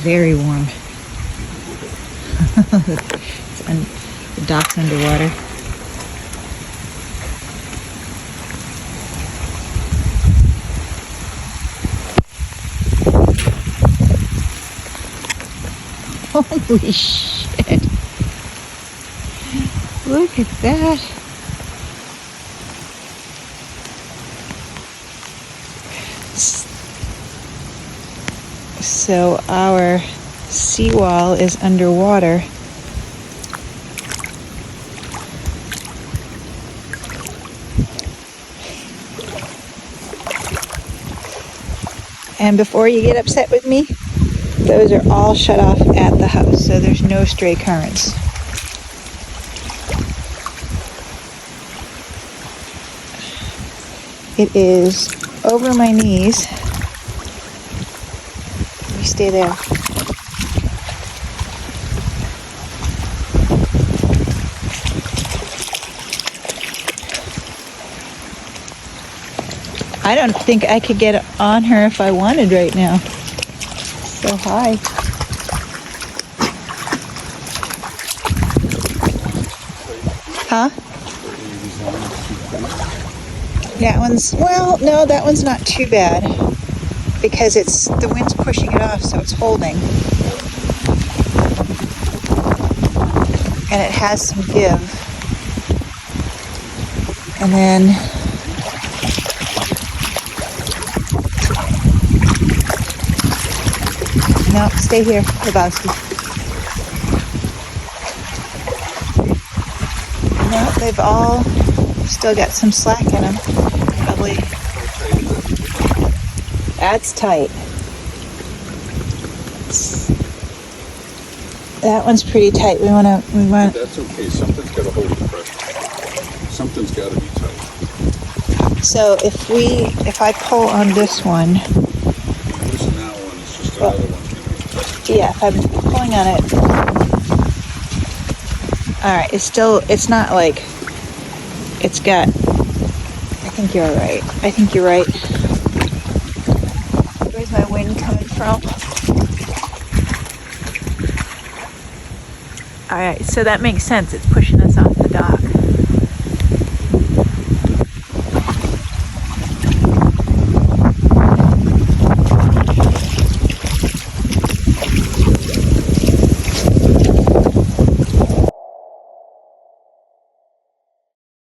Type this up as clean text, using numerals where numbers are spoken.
very warm. The dock's underwater. Holy shit. Look at that. So our seawall is underwater. And before you get upset with me, those are all shut off at the house, so there's no stray currents. It is over my knees. You stay there. I don't think I could get on her if I wanted right now. So high. Huh? That one's, well, no, that one's not too bad because the wind's pushing it off, so it's holding. And it has some give. And then no, stay here, Lebowski. No, they've all still got some slack in them. Probably. That's tight. That one's pretty tight. We want. That's okay. Something's got to hold the pressure. Something's got to be tight. So if I pull on this one. Loosen that one. It's just another one. Yeah, if I'm pulling on it. Alright, it's not like, it's got, I think you're right. I think you're right. Where's my wind coming from? Alright, so that makes sense. It's pushing us off